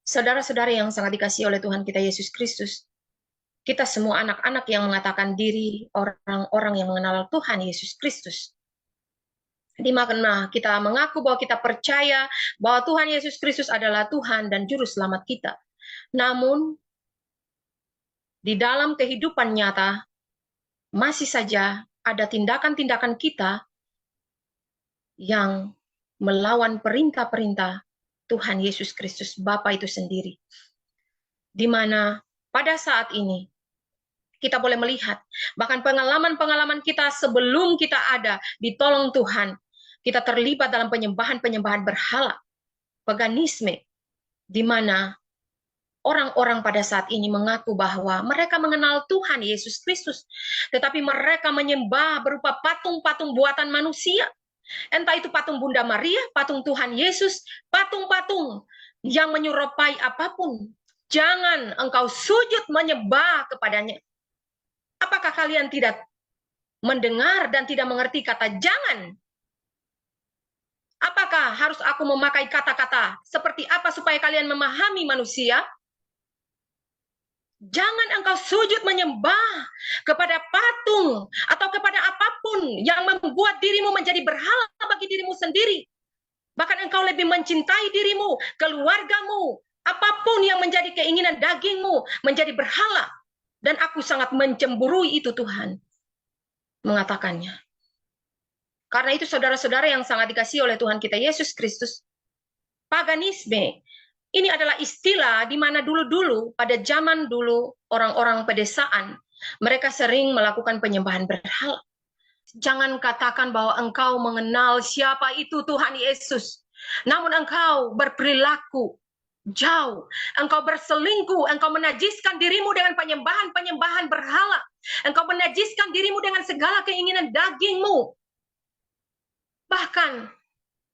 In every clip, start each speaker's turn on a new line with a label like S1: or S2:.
S1: Saudara-saudara yang sangat dikasihi oleh Tuhan kita Yesus Kristus, kita semua anak-anak yang mengatakan diri orang-orang yang mengenal Tuhan Yesus Kristus. Di mana kita mengaku bahwa kita percaya bahwa Tuhan Yesus Kristus adalah Tuhan dan Juru Selamat kita. Namun, di dalam kehidupan nyata, masih saja ada tindakan-tindakan kita yang melawan perintah-perintah Tuhan Yesus Kristus, Bapa itu sendiri. Di mana pada saat ini, kita boleh melihat, bahkan pengalaman-pengalaman kita sebelum kita ada ditolong Tuhan, kita terlibat dalam penyembahan-penyembahan berhala, paganisme, di mana orang-orang pada saat ini mengaku bahwa mereka mengenal Tuhan Yesus Kristus, tetapi mereka menyembah berupa patung-patung buatan manusia. Entah itu patung Bunda Maria, patung Tuhan Yesus, patung-patung yang menyerupai apapun. Jangan engkau sujud menyembah kepadanya. Apakah kalian tidak mendengar dan tidak mengerti kata jangan? Apakah harus aku memakai kata-kata seperti apa supaya kalian memahami manusia? Jangan engkau sujud menyembah kepada patung atau kepada apapun yang membuat dirimu menjadi berhala bagi dirimu sendiri. Bahkan engkau lebih mencintai dirimu, keluargamu, apapun yang menjadi keinginan dagingmu menjadi berhala. Dan aku sangat mencemburui itu, Tuhan mengatakannya. Karena itu saudara-saudara yang sangat dikasihi oleh Tuhan kita Yesus Kristus, paganisme ini adalah istilah di mana dulu-dulu pada zaman dulu orang-orang pedesaan mereka sering melakukan penyembahan berhala. Jangan katakan bahwa engkau mengenal siapa itu Tuhan Yesus, namun engkau berperilaku jauh, engkau berselingkuh, engkau menajiskan dirimu dengan penyembahan-penyembahan berhala, engkau menajiskan dirimu dengan segala keinginan dagingmu. Bahkan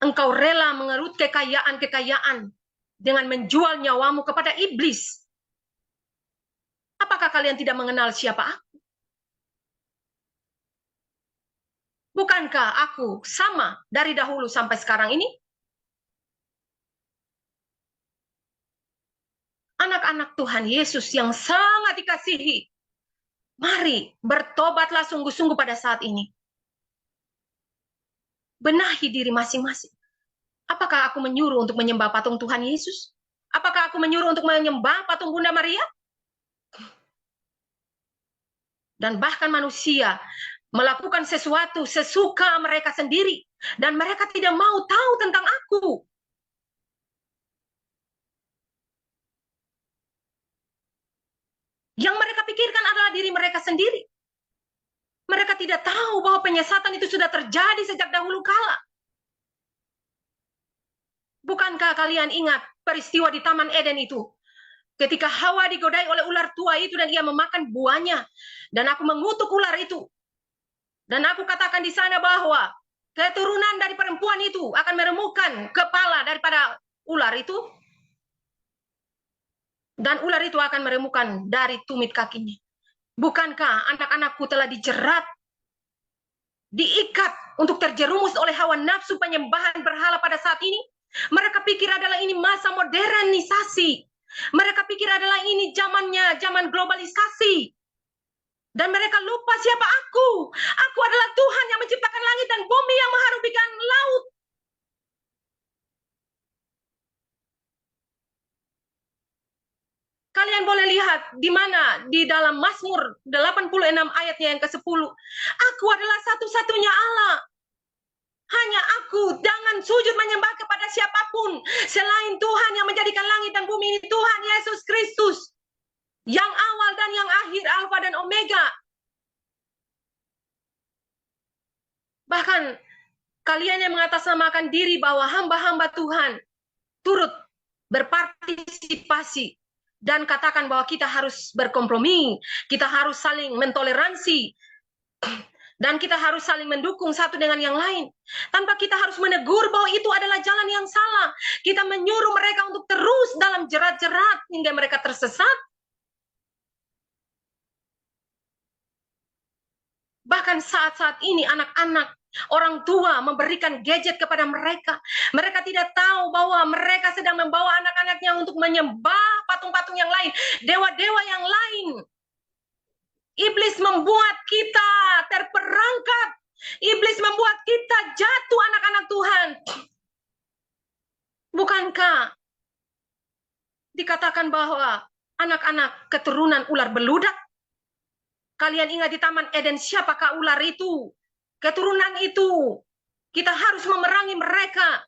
S1: engkau rela mengerut kekayaan-kekayaan dengan menjual nyawamu kepada iblis. Apakah kalian tidak mengenal siapa aku? Bukankah aku sama dari dahulu sampai sekarang ini? Anak-anak Tuhan Yesus yang sangat dikasihi, mari bertobatlah sungguh-sungguh pada saat ini. Benahi diri masing-masing. Apakah aku menyuruh untuk menyembah patung Tuhan Yesus? Apakah aku menyuruh untuk menyembah patung Bunda Maria? Dan bahkan manusia melakukan sesuatu sesuka mereka sendiri. Dan mereka tidak mau tahu tentang aku. Yang mereka pikirkan adalah diri mereka sendiri. Mereka tidak tahu bahwa penyesatan itu sudah terjadi sejak dahulu kala. Bukankah kalian ingat peristiwa di Taman Eden itu? Ketika Hawa digodai oleh ular tua itu dan ia memakan buahnya. Dan aku mengutuk ular itu. Dan aku katakan di sana bahwa keturunan dari perempuan itu akan meremukkan kepala daripada ular itu. Dan ular itu akan meremukkan dari tumit kakinya. Bukankah anak-anakku telah dijerat, diikat untuk terjerumus oleh hawa nafsu penyembahan berhala pada saat ini? Mereka pikir adalah ini masa modernisasi. Mereka pikir adalah ini zaman globalisasi. Dan mereka lupa siapa aku. Aku adalah Tuhan yang menciptakan langit dan bumi, yang mengharubikan laut. Kalian boleh lihat di mana di dalam Mazmur 86 ayatnya yang ke-10. Aku adalah satu-satunya Allah. Hanya aku, jangan sujud menyembah kepada siapapun selain Tuhan yang menjadikan langit dan bumi ini, Tuhan Yesus Kristus. Yang awal dan yang akhir, Alfa dan Omega. Bahkan kalian yang mengatasnamakan diri bahwa hamba-hamba Tuhan turut berpartisipasi dan katakan bahwa kita harus berkompromi, kita harus saling mentoleransi, dan kita harus saling mendukung satu dengan yang lain. Tanpa kita harus menegur bahwa itu adalah jalan yang salah. Kita menyuruh mereka untuk terus dalam jerat-jerat hingga mereka tersesat. Bahkan saat-saat ini anak-anak Orang tua memberikan gadget kepada mereka. Mereka tidak tahu bahwa mereka sedang membawa anak-anaknya untuk menyembah patung-patung yang lain, dewa-dewa yang lain. Iblis membuat kita terperangkap. Iblis membuat kita jatuh, anak-anak Tuhan. Bukankah dikatakan bahwa anak-anak keturunan ular beludak? Kalian ingat di Taman Eden siapakah ular itu? Keturunan itu. Kita harus memerangi mereka.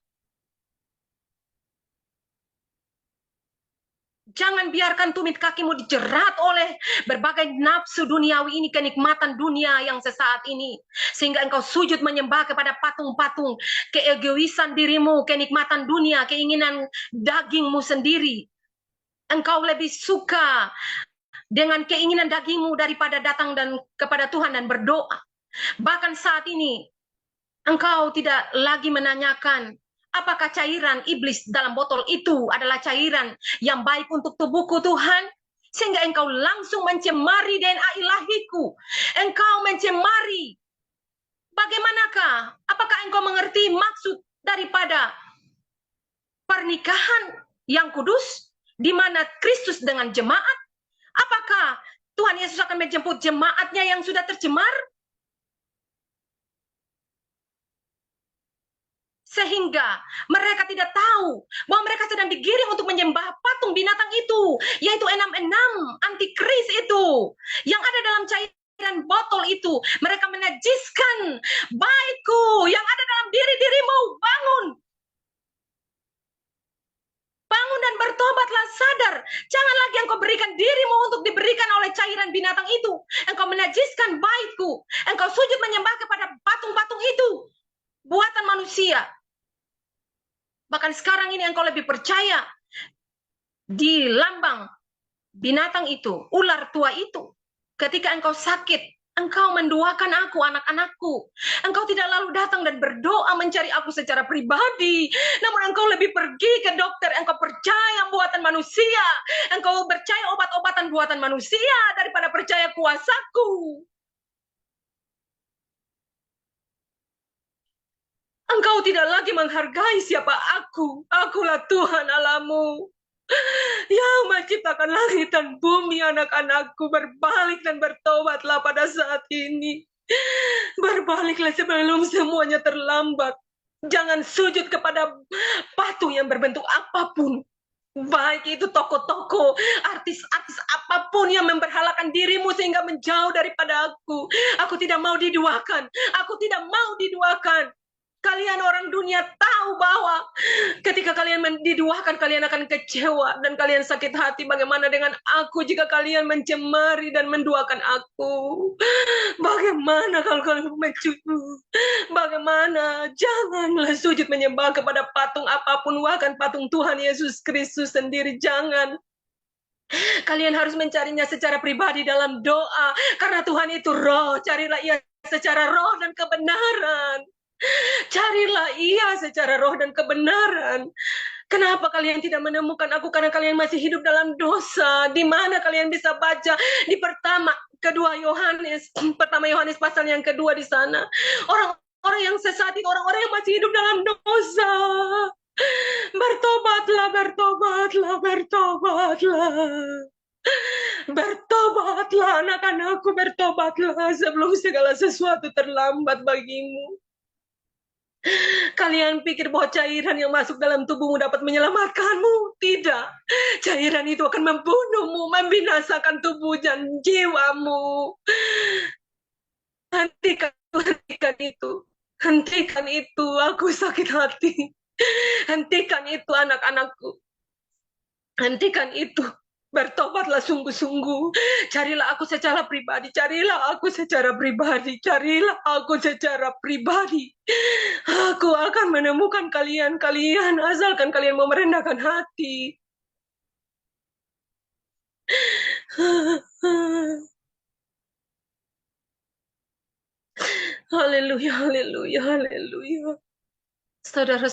S1: Jangan biarkan tumit kakimu dijerat oleh berbagai nafsu duniawi ini, kenikmatan dunia yang sesaat ini. Sehingga engkau sujud menyembah kepada patung-patung, keegoisan dirimu, kenikmatan dunia, keinginan dagingmu sendiri. Engkau lebih suka dengan keinginan dagingmu daripada datang dan kepada Tuhan dan berdoa. Bahkan saat ini, engkau tidak lagi menanyakan, apakah cairan iblis dalam botol itu adalah cairan yang baik untuk tubuhku Tuhan? Sehingga engkau langsung mencemari DNA ilahiku. Engkau mencemari. Bagaimanakah? Apakah engkau mengerti maksud daripada pernikahan yang kudus? Di mana Kristus dengan jemaat? Apakah Tuhan Yesus akan menjemput jemaatnya yang sudah tercemar? Sehingga mereka tidak tahu bahwa mereka sedang digiring untuk menyembah patung binatang itu, yaitu 66 antikris itu yang ada dalam cairan botol itu. Mereka menajiskan baikku yang ada dalam diri-dirimu. Bangun. Bangun dan bertobatlah, sadar. Jangan lagi engkau berikan dirimu untuk diberikan oleh cairan binatang itu. Engkau menajiskan baikku. Engkau sujud menyembah kepada patung-patung itu, buatan manusia. Bahkan sekarang ini engkau lebih percaya di lambang binatang itu, ular tua itu. Ketika engkau sakit, engkau mendoakan aku, anak-anakku. Engkau tidak lalu datang dan berdoa mencari aku secara pribadi. Namun engkau lebih pergi ke dokter. Engkau percaya buatan manusia. Engkau percaya obat-obatan buatan manusia daripada percaya kuasaku. Engkau tidak lagi menghargai siapa aku. Akulah Tuhan Allahmu yang menciptakan langit dan bumi. Anak-anakku, berbalik dan bertobatlah pada saat ini. Berbaliklah sebelum semuanya terlambat. Jangan sujud kepada patung yang berbentuk apapun. Baik itu toko-toko, artis-artis apapun yang memberhalakan dirimu sehingga menjauh daripada aku. Aku tidak mau diduakan. Aku tidak mau diduakan. Kalian orang dunia tahu bahwa ketika kalian diduakan, kalian akan kecewa dan kalian sakit hati. Bagaimana dengan aku jika kalian mencemari dan menduakan aku? Bagaimana kalau kalian mencucu? Bagaimana? Janganlah sujud menyembah kepada patung apapun, bahkan patung Tuhan Yesus Kristus sendiri. Jangan. Kalian harus mencarinya secara pribadi dalam doa. Karena Tuhan itu roh. Carilah ia secara roh dan kebenaran. Carilah ia secara roh dan kebenaran. Kenapa kalian tidak menemukan aku? Karena kalian masih hidup dalam dosa. Di mana kalian bisa baca di kedua Yohanes pasal yang kedua di sana. Orang-orang yang sesat itu orang-orang yang masih hidup dalam dosa. Bertobatlah, bertobatlah, bertobatlah. Bertobatlah, anak-anakku, bertobatlah sebelum segala sesuatu terlambat bagimu. Kalian pikir bahwa cairan yang masuk dalam tubuhmu dapat menyelamatkanmu? Tidak. Cairan itu akan membunuhmu, membinasakan tubuh dan jiwamu. Hentikan itu. Hentikan itu. Aku sakit hati. Hentikan itu, anak-anakku. Hentikan itu. Bertobatlah sungguh-sungguh. Carilah aku secara pribadi. Carilah aku secara pribadi. Carilah aku secara pribadi. Aku akan menemukan kalian asalkan kalian mau merendahkan hati. Haleluya, haleluya, haleluya. Saudara